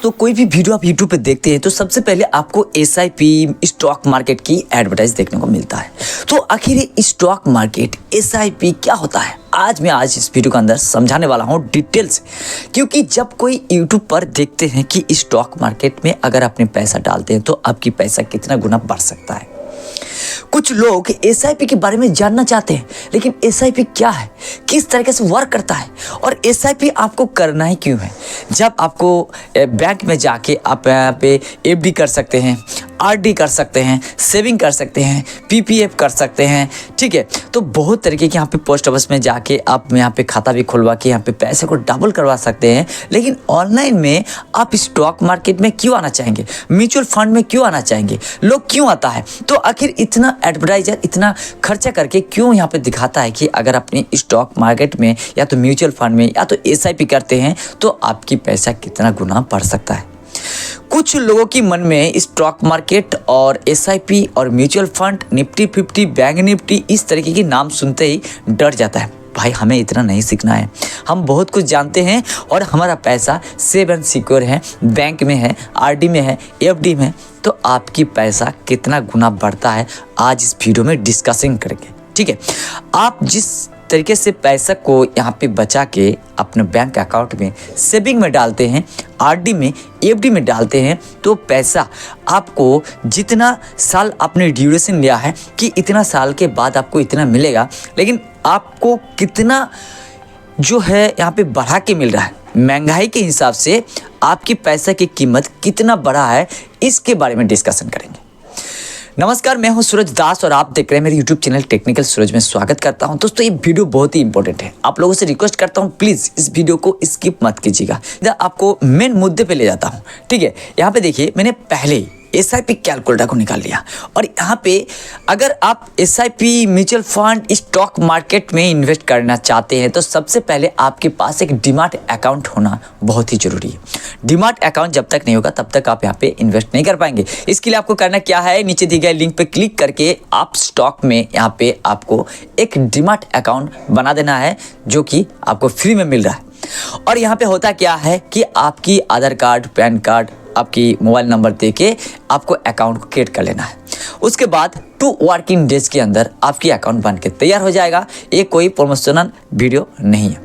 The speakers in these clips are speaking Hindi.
दोस्तों कोई भी वीडियो आप YouTube पे देखते हैं तो सबसे पहले आपको SIP स्टॉक मार्केट की एडवर्टाइज देखने को मिलता है। तो आखिर ये स्टॉक मार्केट SIP क्या होता है, आज इस वीडियो के अंदर समझाने वाला हूँ डिटेल से। क्योंकि जब कोई YouTube पर देखते हैं कि स्टॉक मार्केट में अगर अपने पैसा डालते हैं तो आपकी पैसा कितना गुना बढ़ सकता है। कुछ लोग SIP के बारे में जानना चाहते हैं, लेकिन SIP क्या है, किस तरीके से वर्क करता है और SIP आपको करना ही क्यों है। जब आपको बैंक में जाके आप यहाँ पे FD कर सकते हैं, RD कर सकते हैं, सेविंग कर सकते हैं, PPF कर सकते हैं, ठीक है। तो बहुत तरीके के यहाँ पे पोस्ट ऑफिस में जाके आप यहाँ पे खाता भी खुलवा के यहाँ पे पैसे को डबल करवा सकते हैं। लेकिन ऑनलाइन में आप स्टॉक मार्केट में क्यों आना चाहेंगे, म्यूचुअल फंड में क्यों आना चाहेंगे, लोग क्यों आता है। तो आखिर इतना एडवर्टाइजर इतना खर्चा करके क्यों यहाँ पे दिखाता है कि अगर अपने स्टॉक मार्केट में या तो म्यूचुअल फंड में या तो SIP करते हैं तो आपकी पैसा कितना गुना बढ़ सकता है। कुछ लोगों की मन में स्टॉक मार्केट और SIP और mutual fund, Nifty 50, bank Nifty इस तरीके के नाम सुनते ही डर जाता है। भाई हमें इतना नहीं सीखना है, हम बहुत कुछ जानते हैं और हमारा पैसा सेफ एंड सिक्योर है, बैंक में है, RD में है, FD में। तो आपकी पैसा कितना गुना बढ़ता है आज इस वीडियो में डिस्कसिंग करेंगे, ठीक है। आप जिस तरीके से पैसा को यहाँ पे बचा के अपने बैंक अकाउंट में सेविंग में डालते हैं, RD में, FD में डालते हैं, तो पैसा आपको जितना साल आपने ड्यूरेशन लिया है कि इतना साल के बाद आपको इतना मिलेगा, लेकिन आपको कितना जो है यहाँ पे बढ़ा के मिल रहा है, महंगाई के हिसाब से आपकी पैसा की कीमत कितना बढ़ा है, इसके बारे में डिस्कशन करेंगे। नमस्कार, मैं हूं सूरज दास और आप देख रहे हैं मेरे YouTube चैनल टेक्निकल सूरज में स्वागत करता हूं। दोस्तों ये वीडियो बहुत ही इंपॉर्टेंट है, आप लोगों से रिक्वेस्ट करता हूं प्लीज़ इस वीडियो को स्किप मत कीजिएगा। आपको मेन मुद्दे पे ले जाता हूं, ठीक है। यहाँ पे देखिए, मैंने पहले SIP कैलकुलेटर को निकाल लिया और यहाँ पे अगर आप SIP mutual fund stock market में इन्वेस्ट करना चाहते हैं तो सबसे पहले आपके पास एक डीमैट अकाउंट होना बहुत ही ज़रूरी है। डीमैट अकाउंट जब तक नहीं होगा तब तक आप यहाँ पे इन्वेस्ट नहीं कर पाएंगे। इसके लिए आपको करना क्या है, नीचे दिए गए लिंक पे क्लिक करके आप स्टॉक में यहाँ पे आपको एक डीमैट अकाउंट बना देना है जो कि आपको फ्री में मिल रहा है। और यहाँ पे होता क्या है कि आपकी आधार कार्ड, पैन कार्ड, आपकी मोबाइल नंबर देके आपको अकाउंट को क्रिएट कर लेना है। उसके बाद 2 वर्किंग डेज के अंदर आपकी अकाउंट बन के तैयार हो जाएगा। ये कोई प्रमोशनल वीडियो नहीं है,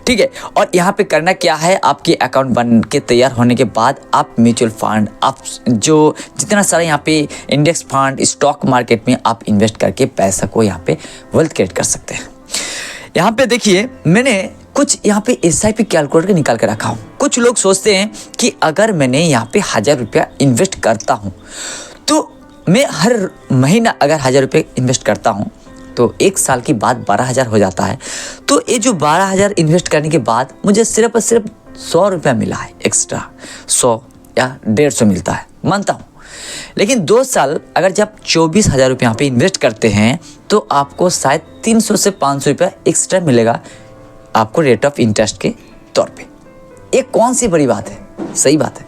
ठीक है। और यहाँ पे करना क्या है, आपकी अकाउंट बन के तैयार होने के बाद आप म्यूचुअल फंड, आप जो जितना सारा यहाँ पे इंडेक्स फंड, स्टॉक मार्केट में आप इन्वेस्ट करके पैसा को यहाँ पे वेल्थ क्रिएट कर सकते हैं। यहाँ पे देखिए, मैंने कुछ यहाँ पे SIP कैलकुलेटर निकाल के रखा हूँ। कुछ लोग सोचते हैं कि अगर मैंने यहाँ पे 1000 रुपया इन्वेस्ट करता हूँ तो मैं हर महीना अगर 1000 रुपये इन्वेस्ट करता हूँ तो एक साल के बाद 12,000 हो जाता है। तो ये जो 12,000 इन्वेस्ट करने के बाद मुझे सिर्फ और सिर्फ 100 रुपया मिला है, एक्स्ट्रा 100 या 150 मिलता है, मानता हूँ। लेकिन 2 साल अगर जब 24,000 रुपये यहाँ पे इन्वेस्ट करते हैं तो आपको शायद 300 से 500 रुपया एक्स्ट्रा मिलेगा आपको रेट ऑफ इंटरेस्ट के तौर पे। ये कौन सी बड़ी बात है, सही बात है।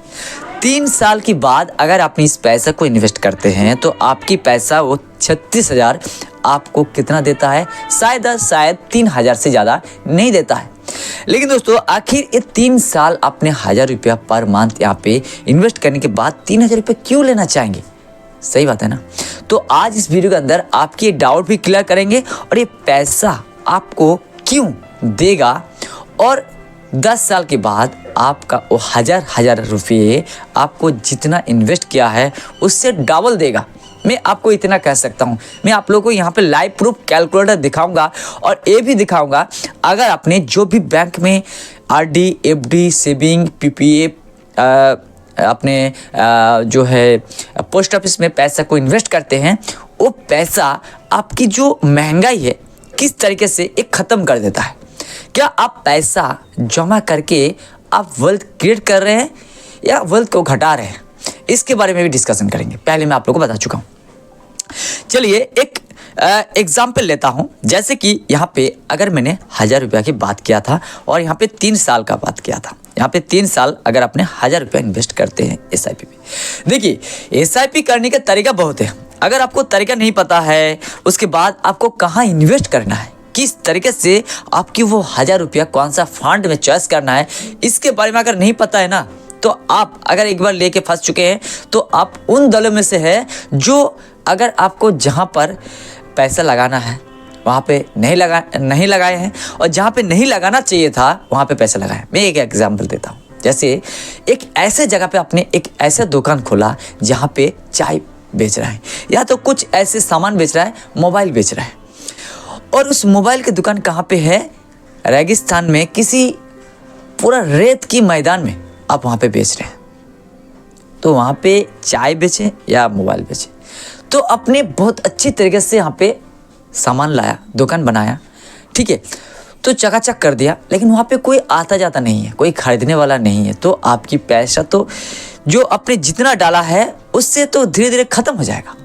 3 साल के बाद अगर आप इस पैसा को इन्वेस्ट करते हैं तो आपकी पैसा वो 36,000 आपको कितना देता है, शायद 3,000 से ज़्यादा नहीं देता है। लेकिन दोस्तों आखिर ये 3 साल अपने 1000 रुपया पर मंथ यहाँ पे इन्वेस्ट करने के बाद 3,000 रुपये क्यों लेना चाहेंगे, सही बात है ना। तो आज इस वीडियो के अंदर आपकी ये डाउट भी क्लियर करेंगे और ये पैसा आपको क्यों देगा और 10 साल के बाद आपका वो हजार रुपये आपको जितना इन्वेस्ट किया है उससे डबल देगा। मैं आपको इतना कह सकता हूँ। मैं आप लोगों को यहाँ पे लाइव प्रूफ कैलकुलेटर दिखाऊंगा और ये भी दिखाऊंगा अगर आपने जो भी बैंक में RD, FD, सेविंग, PPF अपने जो है पोस्ट ऑफिस में पैसा को इन्वेस्ट करते हैं, वो पैसा आपकी जो महंगाई है किस तरीके से एक ख़त्म कर देता है। क्या आप पैसा जमा करके आप वेल्थ क्रिएट कर रहे हैं या वेल्थ को घटा रहे हैं, इसके बारे में भी डिस्कशन करेंगे। पहले मैं आप लोगों को बता चुका हूँ। चलिए एक एग्जाम्पल लेता हूँ। जैसे कि यहाँ पे अगर मैंने 1000 रुपया की बात किया था और यहाँ पे 3 साल का बात किया था। यहाँ पे 3 साल अगर अपने 1000 रुपया इन्वेस्ट करते हैं SIP में, देखिए SIP करने का तरीका बहुत है। अगर आपको तरीका नहीं पता है, उसके बाद आपको कहाँ इन्वेस्ट करना है, किस तरीके से आपकी वो 1000 रुपया कौन सा फंड में चॉइस करना है, इसके बारे में अगर नहीं पता है ना तो आप अगर एक बार लेके फंस चुके हैं तो आप उन दलों में से है जो अगर आपको जहाँ पर पैसा लगाना है वहाँ पे नहीं लगाए हैं, और जहाँ पे नहीं लगाना चाहिए था वहाँ पे पैसा लगाए। मैं एक एग्जांपल देता हूँ। जैसे एक ऐसे जगह पे आपने एक ऐसा दुकान खोला जहाँ पे चाय बेच रहा है या तो कुछ ऐसे सामान बेच रहा है, मोबाइल बेच रहा है, और उस मोबाइल की दुकान कहाँ पे है? रेगिस्तान में, किसी पूरा रेत की मैदान में आप वहाँ पे बेच रहे हैं। तो वहाँ पे चाय बेचे या मोबाइल बेचे, तो अपने बहुत अच्छी तरीके से यहाँ पे सामान लाया, दुकान बनाया, ठीक है, तो चकाचक कर दिया, लेकिन वहाँ पे कोई आता जाता नहीं है, कोई खरीदने वाला नहीं है, तो आपकी पैसा तो जो आपने जितना डाला है उससे तो धीरे धीरे ख़त्म हो जाएगा,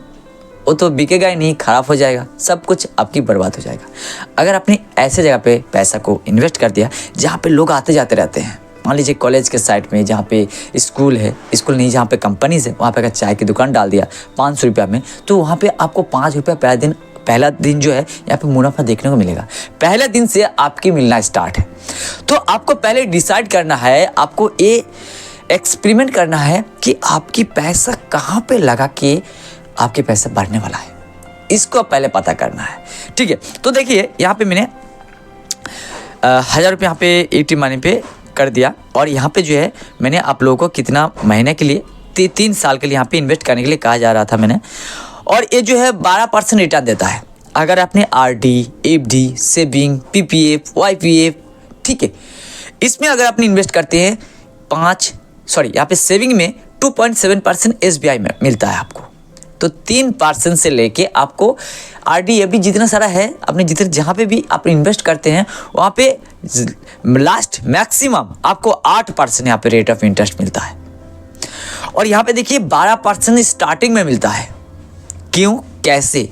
वो तो बिकेगा ही नहीं, ख़राब हो जाएगा, सब कुछ आपकी बर्बाद हो जाएगा। अगर आपने ऐसे जगह पे पैसा को इन्वेस्ट कर दिया जहाँ पे लोग आते जाते रहते हैं, मान लीजिए कॉलेज के साइड में जहाँ पे स्कूल है, स्कूल नहीं जहाँ पे कंपनीज है, वहाँ पे अगर चाय की दुकान डाल दिया 500 रुपया में, तो वहाँ पे आपको 5 रुपया पहला दिन जो है यहाँ पे मुनाफा देखने को मिलेगा। पहले दिन से आपकी मिलना स्टार्ट है। तो आपको पहले डिसाइड करना है, आपको ये एक्सपेरिमेंट करना है कि आपकी पैसा कहाँ पे लगा के आपके पैसा बढ़ने वाला है, इसको पहले पता करना है, ठीक है। तो देखिए यहाँ पे मैंने 1000 रुपये यहाँ पे एटी मनी पे कर दिया, और यहाँ पे जो है मैंने आप लोगों को कितना महीने के लिए 3 साल के लिए यहाँ पे इन्वेस्ट करने के लिए कहा जा रहा था मैंने, और ये जो है 12% रिटर्न देता है अगर आपने आरडी, एफडी, सेविंग, पीपीएफ, वाईपीएफ, ठीक है, इसमें अगर आपने इन्वेस्ट करते हैं यहाँ पे सेविंग में 2.7% एसबीआई में मिलता है आपको, तो 3% से लेके आपको आरडी, एफडी जितना सारा है, अपने जितने जहाँ पे भी आप इन्वेस्ट करते हैं वहाँ पे लास्ट मैक्सिमम आपको 8% यहाँ पे रेट ऑफ इंटरेस्ट मिलता है। और यहाँ पे देखिए 12% स्टार्टिंग में मिलता है। क्यों, कैसे,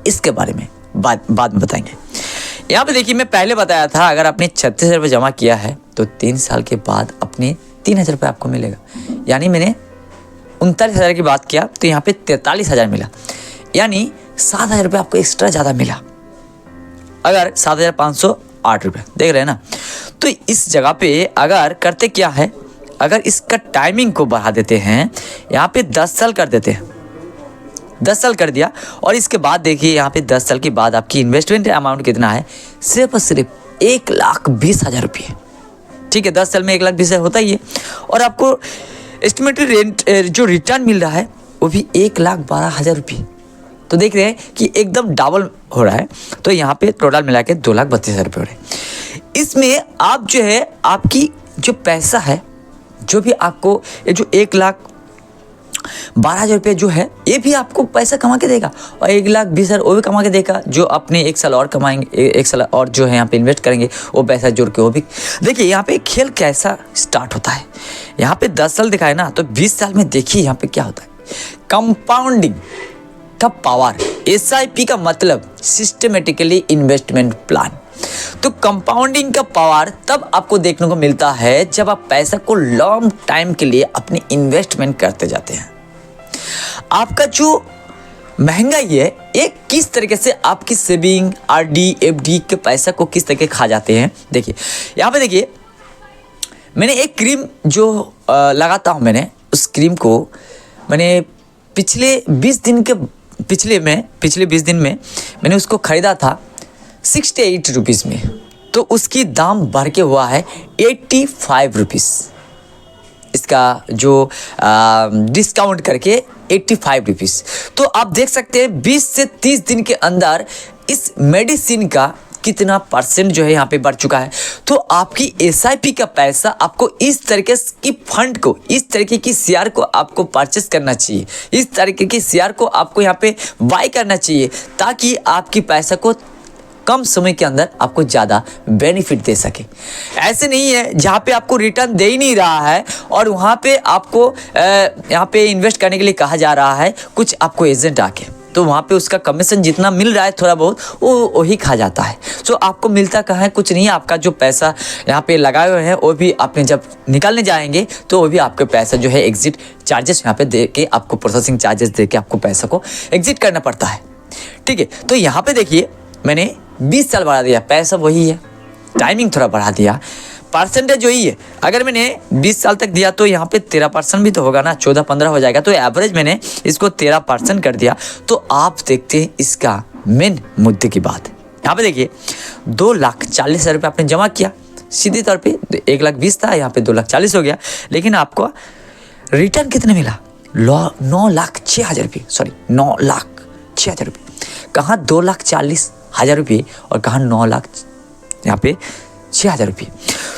इसके बारे में बाद में बताएंगे। यहाँ पे देखिए मैं पहले बताया था अगर आपने 36,000 रुपये जमा किया है तो 3 साल के बाद अपने 3,000 रुपये आपको मिलेगा, यानी मैंने 39,000 की बात किया तो यहाँ पे 43,000 मिला, यानी 7,000 रुपये आपको एक्स्ट्रा ज़्यादा मिला। अगर 7,508 रुपये देख रहे हैं ना, तो इस जगह पे अगर करते क्या है, अगर इसका टाइमिंग को बढ़ा देते हैं, यहाँ पे 10 साल कर देते हैं, 10 साल कर दिया, और इसके बाद देखिए यहाँ पे 10 साल के बाद आपकी इन्वेस्टमेंट अमाउंट कितना है, सिर्फ और सिर्फ 1,20,000 रुपये, ठीक है। 10 साल में 1,20,000 होता ही है, और आपको एस्टिमेटेड रेंट जो रिटर्न मिल रहा है वो भी 1,12,000 रुपये। तो देख रहे हैं कि एकदम डबल हो रहा है। तो यहाँ पे टोटल मिला के 2,32,000 रुपये हो रहे हैं। इसमें आप जो है आपकी जो पैसा है, जो भी आपको ये जो 1,12,000 रुपये जो है, ये भी आपको पैसा कमा के देगा, और 1,20,000 वो भी कमा के देगा, जो अपने 1 साल और कमाएंगे, 1 साल और जो है यहाँ पे इन्वेस्ट करेंगे वो पैसा जोड़ के वो भी। देखिए यहाँ पे खेल कैसा स्टार्ट होता है, यहाँ पे 10 साल दिखाए ना, तो 20 साल में देखिए यहाँ पे क्या होता है, कंपाउंडिंग का पावर। एसआईपी का मतलब सिस्टमेटिकली इन्वेस्टमेंट प्लान। तो कंपाउंडिंग का पावर तब आपको देखने को मिलता है जब आप पैसा को लॉन्ग टाइम के लिए अपनी इन्वेस्टमेंट करते जाते हैं। आपका जो महंगाई है एक किस तरीके से आपकी सेविंग, आरडी, एफडी के पैसा को किस तरीके खा जाते हैं। देखिए यहाँ पे देखिए मैंने एक क्रीम जो लगाता हूँ, मैंने उस क्रीम को मैंने पिछले 20 दिन में मैंने उसको ख़रीदा था 68 रुपीज़ में, तो उसकी दाम बढ़ के हुआ है 85 रुपीज़। इसका जो डिस्काउंट करके 85 रुपीज़। तो आप देख सकते हैं 20 से 30 दिन के अंदर इस मेडिसिन का कितना परसेंट जो है यहाँ पे बढ़ चुका है। तो आपकी एसआईपी का पैसा आपको इस तरीके की फंड को, इस तरीके की शेयर को आपको परचेस करना चाहिए, इस तरीके की शेयर को आपको यहाँ पे बाय करना चाहिए, ताकि आपकी पैसा को कम समय के अंदर आपको ज़्यादा बेनिफिट दे सके। ऐसे नहीं है जहाँ पे आपको रिटर्न दे ही नहीं रहा है और वहाँ पे आपको यहाँ पे इन्वेस्ट करने के लिए कहा जा रहा है कुछ आपको एजेंट आके, तो वहाँ पे उसका कमीशन जितना मिल रहा है थोड़ा बहुत वो वही खा जाता है। सो आपको मिलता कहाँ है, कुछ नहीं है। आपका जो पैसा यहाँ पे लगाए हुए हैं वो भी आपने जब निकालने जाएंगे तो वो भी आपके पैसा जो है एग्जिट चार्जेस यहाँ पे दे के, आपको प्रोसेसिंग चार्जेस दे के आपको पैसा को एग्जिट करना पड़ता है। ठीक है, तो यहाँ पे देखिए मैंने 20 साल बढ़ा दिया, पैसा वही है, टाइमिंग थोड़ा बढ़ा दिया, परसेंटेज वही है। अगर मैंने 20 साल तक दिया तो यहाँ पे 13% भी तो होगा ना, 14-15 हो जाएगा। तो एवरेज मैंने इसको 13% कर दिया। तो आप देखते हैं इसका मेन मुद्दे की बात। यहाँ पे देखिए 2,40,000 रुपये आपने जमा किया, सीधे तौर पे 1,20,000 था, यहाँ पे 2,40,000 हो गया। लेकिन आपको रिटर्न कितने मिला? 9,06,000 रुपये, सॉरी 9,06,000 रुपये। कहाँ 2,40,000 रुपये और कहाँ 9,06,000 रुपये।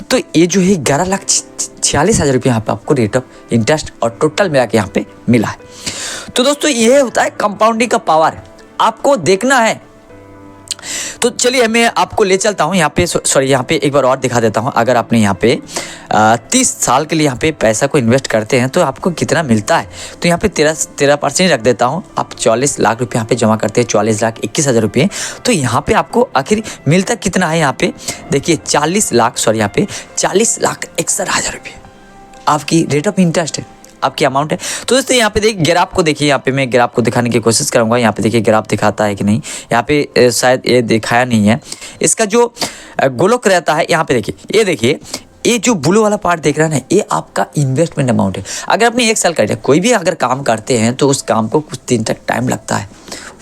तो ये जो है 11,46,000 रुपये यहाँ पे आपको रेट ऑफ इंटरेस्ट और टोटल मिला के यहाँ पे मिला है। तो दोस्तों ये होता है कंपाउंडिंग का पावर, आपको देखना है। तो चलिए मैं आपको ले चलता हूँ यहाँ पे, सॉरी यहाँ पे एक बार और दिखा देता हूँ। अगर आपने यहाँ पे 30 साल के लिए यहाँ पे पैसा को इन्वेस्ट करते हैं तो आपको कितना मिलता है। तो यहाँ पे 13% रख देता हूँ। आप 44 लाख रुपये यहाँ पे जमा करते हैं, 44,21,000 रुपये। तो यहाँ पे आपको आखिर मिलता कितना है? यहाँ पे देखिए 40,61,000 रुपये आपकी रेट ऑफ इंटरेस्ट है, आपकी अमाउंट है। तो दोस्तों यहाँ पे देखिए ग्राफ को देखिए, यहाँ पे मैं ग्राफ को दिखाने की कोशिश करूँगा। यहाँ पे देखिए ग्राफ दिखाता है कि नहीं, यहाँ पे शायद ये दिखाया नहीं है। इसका जो गोलक रहता है यहाँ पे देखिए, ये देखिए ये जो ब्लू वाला पार्ट देख रहा है ना, ये आपका इन्वेस्टमेंट अमाउंट है। अगर आपने 1 साल कर दिया, कोई भी अगर काम करते हैं तो उस काम को कुछ दिन तक टाइम लगता है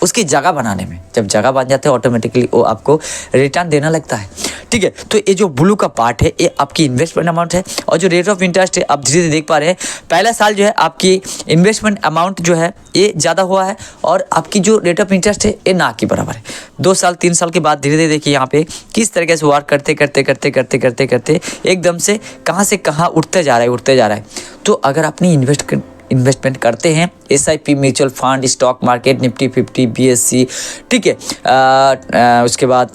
उसकी जगह बनाने में। जब जगह बन जाते हैं ऑटोमेटिकली वो आपको रिटर्न देना लगता है, ठीक है। तो ये जो ब्लू का पार्ट है ये आपकी इन्वेस्टमेंट अमाउंट है। और जो रेट ऑफ इंटरेस्ट है आप धीरे धीरे देख पा रहे हैं, पहला साल जो है आपकी इन्वेस्टमेंट अमाउंट जो है ये ज़्यादा हुआ है और आपकी जो रेट ऑफ इंटरेस्ट है ये ना के बराबर है। 2 साल 3 साल के बाद धीरे धीरे देखिए यहाँ पे किस तरीके से वर्क करते करते करते करते करते करते एकदम से कहाँ उठते जा रहा है। तो अगर आपने इन्वेस्टमेंट करते हैं SIP, mutual fund, stock market, Nifty 50, BSE, ठीक है, उसके बाद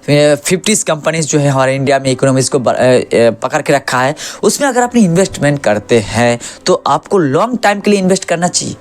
50 कंपनीज जो है हमारे इंडिया में इकोनॉमिक्स को पकड़ के रखा है, उसमें अगर आपने इन्वेस्टमेंट करते हैं तो आपको लॉन्ग टाइम के लिए इन्वेस्ट करना चाहिए।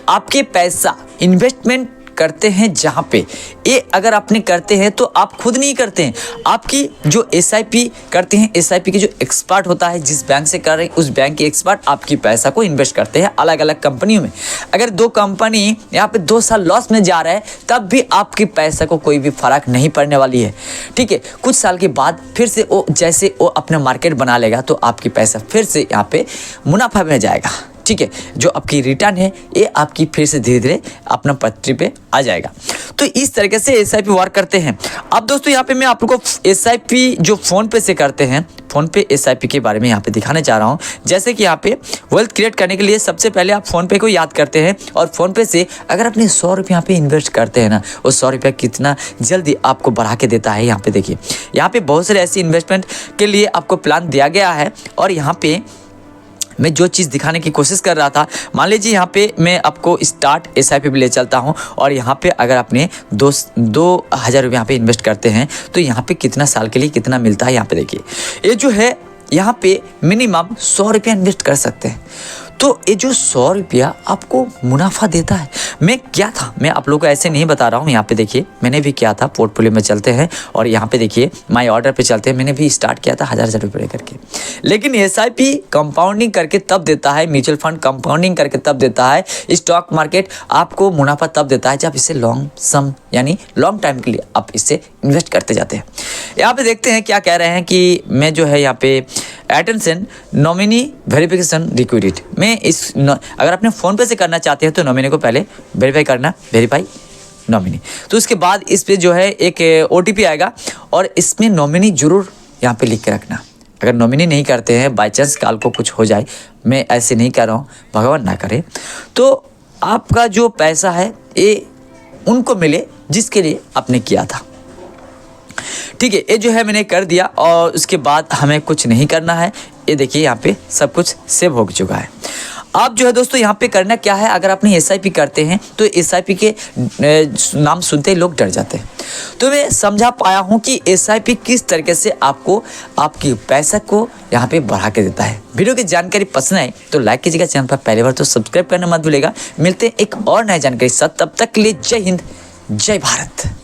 आपके पैसा इन्वेस्टमेंट करते हैं जहाँ पे ये अगर आपने करते हैं तो आप खुद नहीं करते हैं, आपकी जो SIP करते हैं, SIP के जो एक्सपर्ट होता है, जिस बैंक से कर रहे हैं उस बैंक के एक्सपर्ट आपकी पैसा को इन्वेस्ट करते हैं अलग अलग कंपनियों में। अगर 2 कंपनी यहाँ पे 2 साल लॉस में जा रहा है तब भी आपके पैसा को कोई भी फर्क नहीं पड़ने वाली है, ठीक है। कुछ साल के बाद फिर से वो जैसे वो अपना मार्केट बना लेगा तो आपकी पैसा फिर से यहाँ पे मुनाफा में जाएगा, ठीक है। जो आपकी रिटर्न है ये आपकी फिर से धीरे धीरे अपना पटरी पे आ जाएगा। तो इस तरीके से SIP वर्क करते हैं। अब दोस्तों यहाँ पे मैं आप लोगों को SIP जो फ़ोन पे से करते हैं, फ़ोन पे SIP के बारे में यहाँ पे दिखाने जा रहा हूँ। जैसे कि यहाँ पे वेल्थ क्रिएट करने के लिए सबसे पहले आप फ़ोन पे को याद करते हैं और फ़ोन पे से अगर अपने 100 रुपये यहाँ पे इन्वेस्ट करते हैं ना, वो 100 रुपये कितना जल्दी आपको बढ़ा के देता है। यहाँ पे देखिए, यहाँ पे बहुत सारे ऐसे इन्वेस्टमेंट के लिए आपको प्लान दिया गया है। और यहाँ पे मैं जो चीज़ दिखाने की कोशिश कर रहा था, मान लीजिए यहाँ पे मैं आपको स्टार्ट SIP पे ले चलता हूँ और यहाँ पे अगर आपने 2,000 रुपये यहाँ पे इन्वेस्ट करते हैं तो यहाँ पे कितना साल के लिए कितना मिलता है। यहाँ पे देखिए ये जो है यहाँ पे मिनिमम 100 रुपया इन्वेस्ट कर सकते हैं। तो ये जो 100 रुपया आपको मुनाफा देता है। मैं क्या था, मैं आप लोगों को ऐसे नहीं बता रहा हूँ। यहाँ पे देखिए मैंने भी किया था, पोर्टफोलियो में चलते हैं और यहाँ पे देखिए माई ऑर्डर पे चलते हैं, मैंने भी स्टार्ट किया था 1,000 रुपये करके। लेकिन SIP कंपाउंडिंग करके तब देता है, म्यूचुअल फंड कंपाउंडिंग करके तब देता है, स्टॉक मार्केट आपको मुनाफा तब देता है जब इसे लॉन्ग सम यानी लॉन्ग टाइम के लिए आप इससे इन्वेस्ट करते जाते हैं। यहाँ पे देखते हैं क्या कह रहे हैं कि मैं जो है यहाँ pay attention nominee verification required, मैं अगर अपने फ़ोन पे से करना चाहते हैं तो नॉमिनी को पहले वेरीफाई करना, वेरीफाई नॉमिनी। तो उसके बाद इस पे जो है एक OTP आएगा और इसमें नॉमिनी जरूर यहाँ पे लिख के रखना। अगर नॉमिनी नहीं करते हैं, बाई चांस काल को कुछ हो जाए, मैं ऐसे नहीं कर रहा हूँ, भगवान ना करे, तो आपका जो पैसा है ये उनको मिले जिसके लिए आपने किया था, ठीक है। ये जो है मैंने कर दिया और उसके बाद हमें कुछ नहीं करना है। ये देखिए यहाँ पे सब कुछ सेव हो चुका है। अब जो है दोस्तों यहाँ पे करना क्या है, अगर आपने SIP करते हैं तो SIP के नाम सुनते ही लोग डर जाते हैं। तो मैं समझा पाया हूँ कि SIP किस तरीके से आपको आपकी पैसा को यहाँ पे बढ़ा के देता है। वीडियो की जानकारी पसंद आए तो लाइक कीजिएगा, चैनल पर पहली बार तो सब्सक्राइब करना मत भूलिएगा। मिलते हैं एक और नई जानकारी साथ, तब तक के लिए जय हिंद, जय भारत।